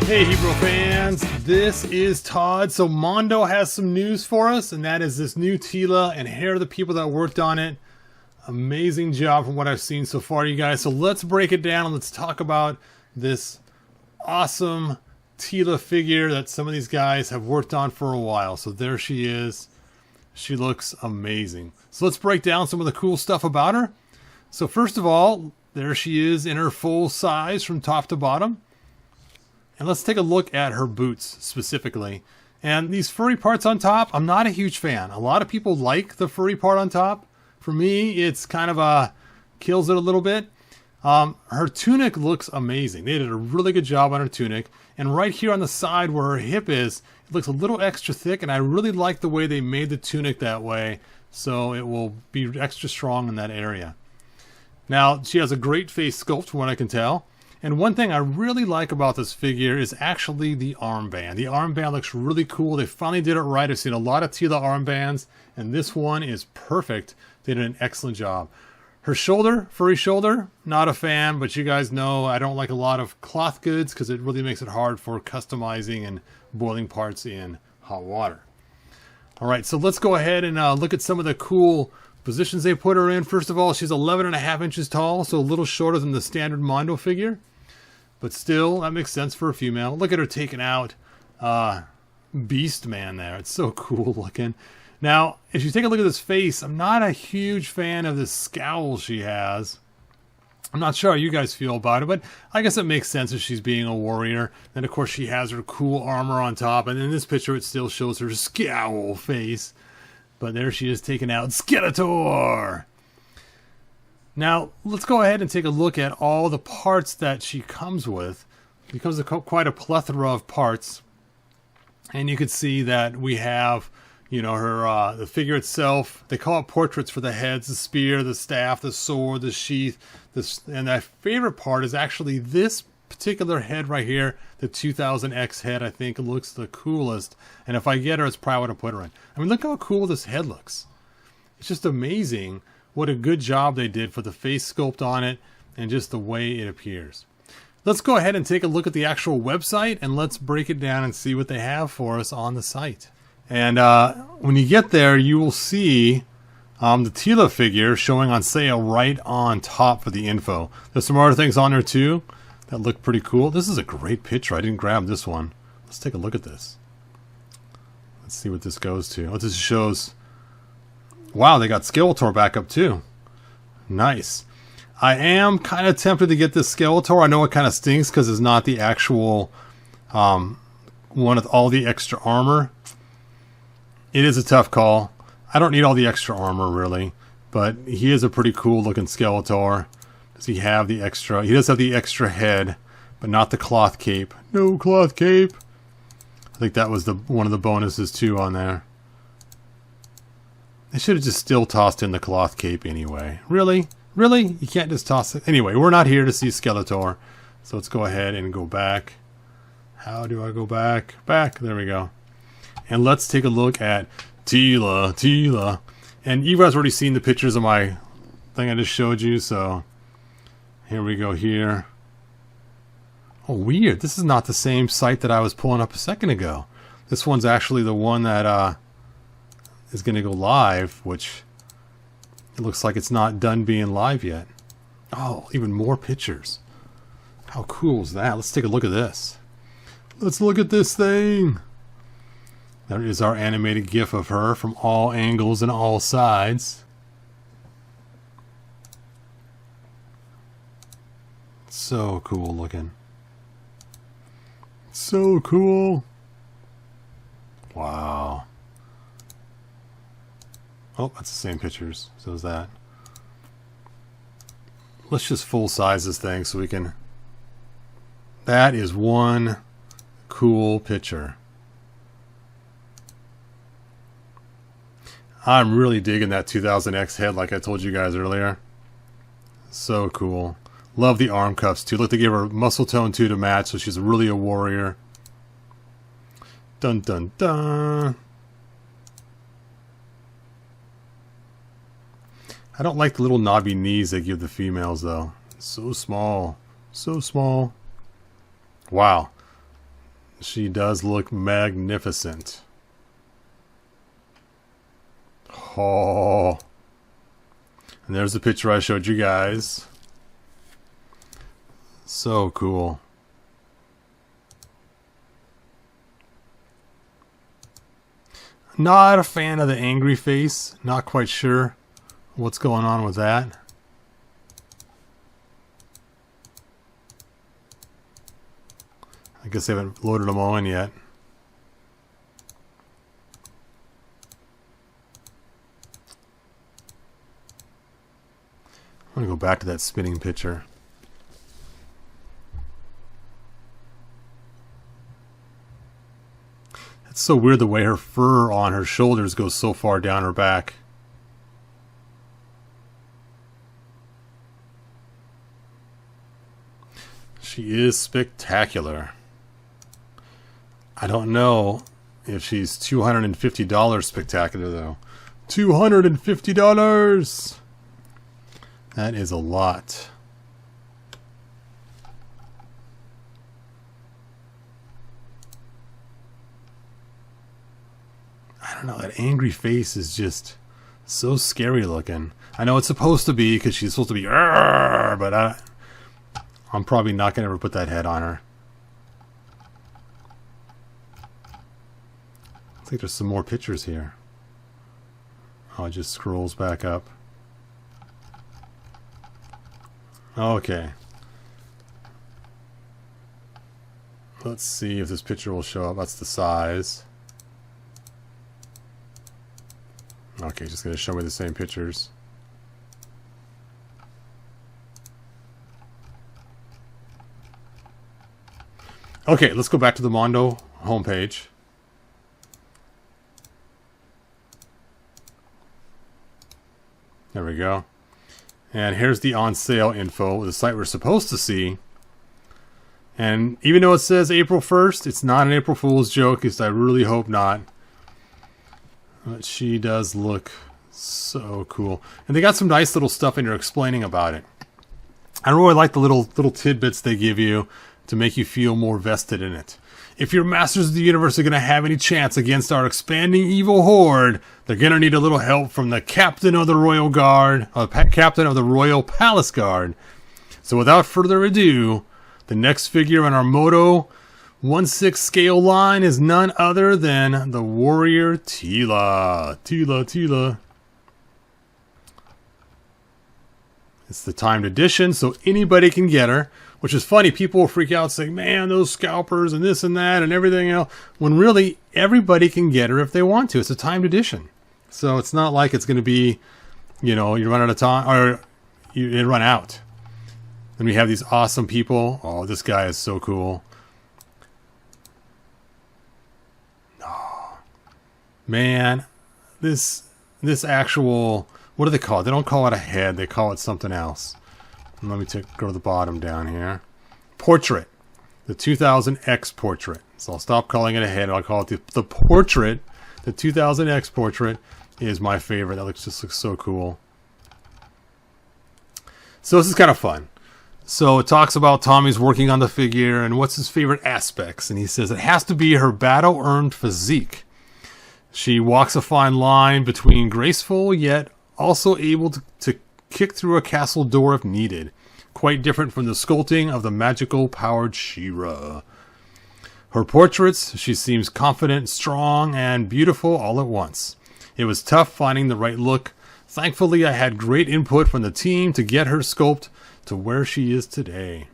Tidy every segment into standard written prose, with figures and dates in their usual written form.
Hey Hebrew fans, this is Todd. So Mondo has some news for us, and that is this new Teela, and here are the people that worked on it. Amazing job from what I've seen so far, you guys. So let's break it down and let's talk about this awesome Teela figure that some of these guys have worked on for a while. So there she is. She looks amazing. So let's break down some of the cool stuff about her. So first of all, there she is in her full size from top to bottom. And let's take a look at her boots specifically. And these furry parts on top, I'm not a huge fan. A lot of people like the furry part on top. For me, it's kind of kills it a little bit. Her tunic looks amazing. They did a really good job on her tunic. And right here on the side where her hip is, it looks a little extra thick. And I really like the way they made the tunic that way. So it will be extra strong in that area. Now, she has a great face sculpt from what I can tell. And one thing I really like about this figure is actually the armband. The armband looks really cool. They finally did it right. I've seen a lot of Teela armbands, and this one is perfect. They did an excellent job. Her shoulder, furry shoulder, not a fan, but you guys know I don't like a lot of cloth goods because it really makes it hard for customizing and boiling parts in hot water. All right, so let's go ahead and look at some of the cool positions they put her in. First of all, she's 11.5 inches tall, so a little shorter than the standard Mondo figure. But still, that makes sense for a female. Look at her taking out Beast Man there. It's so cool looking. Now, if you take a look at this face, I'm not a huge fan of this scowl she has. I'm not sure how you guys feel about it, but I guess it makes sense if she's being a warrior. Then, of course, she has her cool armor on top. And in this picture, it still shows her scowl face. But there she is taking out Skeletor. Now, let's go ahead and take a look at all the parts that she comes with. She comes with quite a plethora of parts. And you can see that we have, you know, her the figure itself. They call it portraits for the heads, the spear, the staff, the sword, the sheath. And my favorite part is actually this particular head right here. The 2000X head, I think, looks the coolest. And if I get her, it's probably what I put her in. I mean, look how cool this head looks. It's just amazing. What a good job they did for the face sculpt on it and just the way it appears. Let's go ahead and take a look at the actual website and let's break it down and see what they have for us on the site. And when you get there, you will see the Teela figure showing on sale right on top for the info. There's some other things on there too that look pretty cool. This is a great picture. I didn't grab this one. Let's take a look at this. Let's see what this goes to. What this shows. Wow, they got Skeletor back up too. Nice. I am kind of tempted to get this Skeletor. I know it kind of stinks because it's not the actual one with all the extra armor. It is a tough call. I don't need all the extra armor really, but he is a pretty cool looking Skeletor. Does he have the extra? He does have the extra head, but not the cloth cape. No cloth cape. I think that was one of the bonuses too on there. They should have just still tossed in the cloth cape anyway. Really? Really? You can't just toss it? Anyway, we're not here to see Skeletor. So let's go ahead and go back. How do I go back? Back. There we go. And let's take a look at Teela. And you guys already seen the pictures of my thing I just showed you. So here we go here. Oh, weird. This is not the same site that I was pulling up a second ago. This one's actually the one that is going to go live, which it looks like it's not done being live yet. Oh, even more pictures. How cool is that? Let's take a look at this. Let's look at this thing. There is our animated GIF of her from all angles and all sides. So cool looking. So cool. Wow. Oh, that's the same pictures. So is that. Let's just full size this thing so we can. That is one cool picture. I'm really digging that 2000X head like I told you guys earlier. So cool. Love the arm cuffs too. Look, they give her muscle tone too to match, so she's really a warrior. Dun dun dun. I don't like the little knobby knees they give the females though. So small. So small. Wow. She does look magnificent. Oh. And there's the picture I showed you guys. So cool. Not a fan of the angry face. Not quite sure what's going on with that. I guess they haven't loaded them all in yet. I'm going to go back to that spinning picture. It's so weird the way her fur on her shoulders goes so far down her back. She is spectacular. I don't know if she's $250 spectacular though. $250! That is a lot. I don't know, that angry face is just so scary looking. I know it's supposed to be because she's supposed to be, but I'm probably not going to ever put that head on her. I think there's some more pictures here. Oh, it just scrolls back up. Okay. Let's see if this picture will show up. That's the size. Okay, just going to show me the same pictures. Okay, let's go back to the Mondo homepage. There we go. And here's the on sale info, the site we're supposed to see. And even though it says April 1st, it's not an April Fool's joke. At least I really hope not. But she does look so cool. And they got some nice little stuff in here explaining about it. I really like the little tidbits they give you to make you feel more vested in it. If your Masters of the Universe are going to have any chance against our expanding evil horde, they're going to need a little help from the Captain of the Royal Guard, Captain of the Royal Palace Guard. So without further ado, the next figure in our Mondo 1/6 scale line is none other than the Warrior Teela. Teela. It's the timed edition, so anybody can get her. Which is funny, people will freak out saying, man, those scalpers and this and that and everything else. When really, everybody can get her if they want to. It's a timed edition. So it's not like it's going to be, you know, you run out of time, or you run out. Then we have these awesome people. Oh, this guy is so cool. Oh, man, this actual, what do they call it? They don't call it a head. They call it something else. Let me go to the bottom down here. Portrait. The 2000X portrait. So I'll stop calling it a head. I'll call it the portrait. The 2000X portrait is my favorite. That looks so cool. So this is kind of fun. So it talks about Tommy's working on the figure and what's his favorite aspects. And he says it has to be her battle-earned physique. She walks a fine line between graceful yet also able to kick through a castle door if needed. Quite different from the sculpting of the magical powered She-Ra. Her portraits, she seems confident, strong, and beautiful all at once. It was tough finding the right look. Thankfully, I had great input from the team to get her sculpt to where she is today.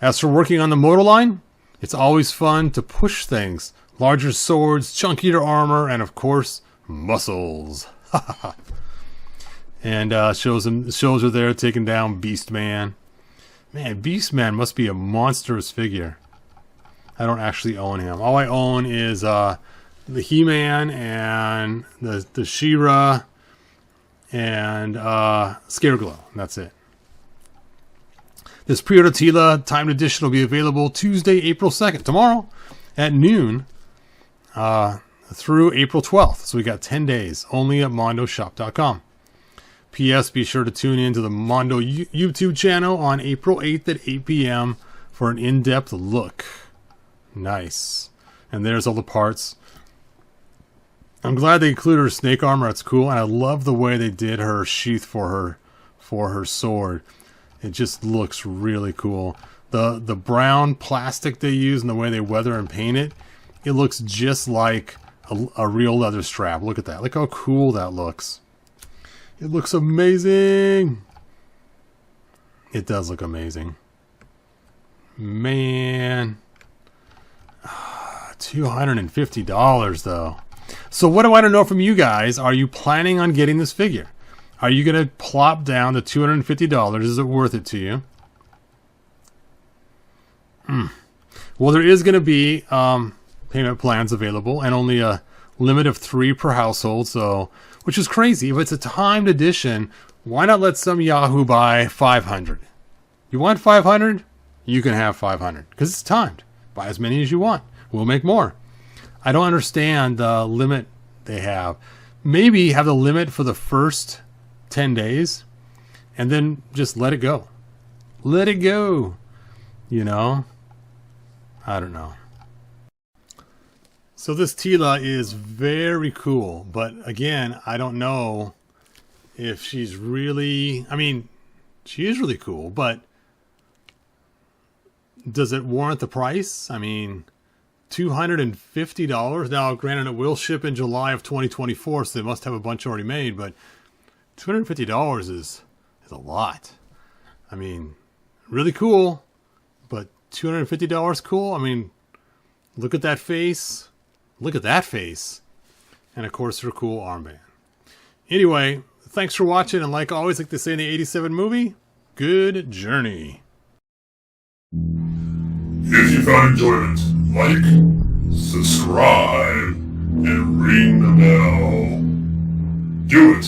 As for working on the Mondo line, it's always fun to push things. Larger swords, chunkier armor, and of course, muscles. And shows her there taking down Beastman. Man, Beastman must be a monstrous figure. I don't actually own him. All I own is the He-Man and the She-Ra and Scareglow. That's it. This pre-order Teela timed edition will be available Tuesday, April 2nd, tomorrow at noon through April 12th. So we got 10 days only at mondoshop.com. P.S. Be sure to tune in to the Mondo YouTube channel on April 8th at 8 p.m. for an in-depth look. Nice. And there's all the parts. I'm glad they included her snake armor. It's cool. And I love the way they did her sheath for her sword. It just looks really cool. The brown plastic they use and the way they weather and paint it, it looks just like a real leather strap. Look at that. Look how cool that looks. It looks amazing. It does look amazing. Man. $250 though. So what do I know from you guys? Are you planning on getting this figure? Are you going to plop down the $250? Is it worth it to you? Well, there is going to be payment plans available and only a limit of 3 per household. So, which is crazy. If it's a timed edition, why not let some Yahoo buy 500? You want 500? You can have 500 because it's timed. Buy as many as you want. We'll make more. I don't understand the limit they have. Maybe have the limit for the first 10 days and then just let it go. Let it go. You know? I don't know. So this Teela is very cool, but again, I don't know if she's really, I mean, she is really cool, but does it warrant the price? I mean, $250. Now, granted, it will ship in July of 2024, so they must have a bunch already made, but $250 is a lot. I mean, really cool, but $250 cool? I mean, look at that face. Look at that face. And, of course, her cool armband. Anyway, thanks for watching, and like always, like they say in the 87 movie, good journey. If you found enjoyment, like, subscribe, and ring the bell. Do it!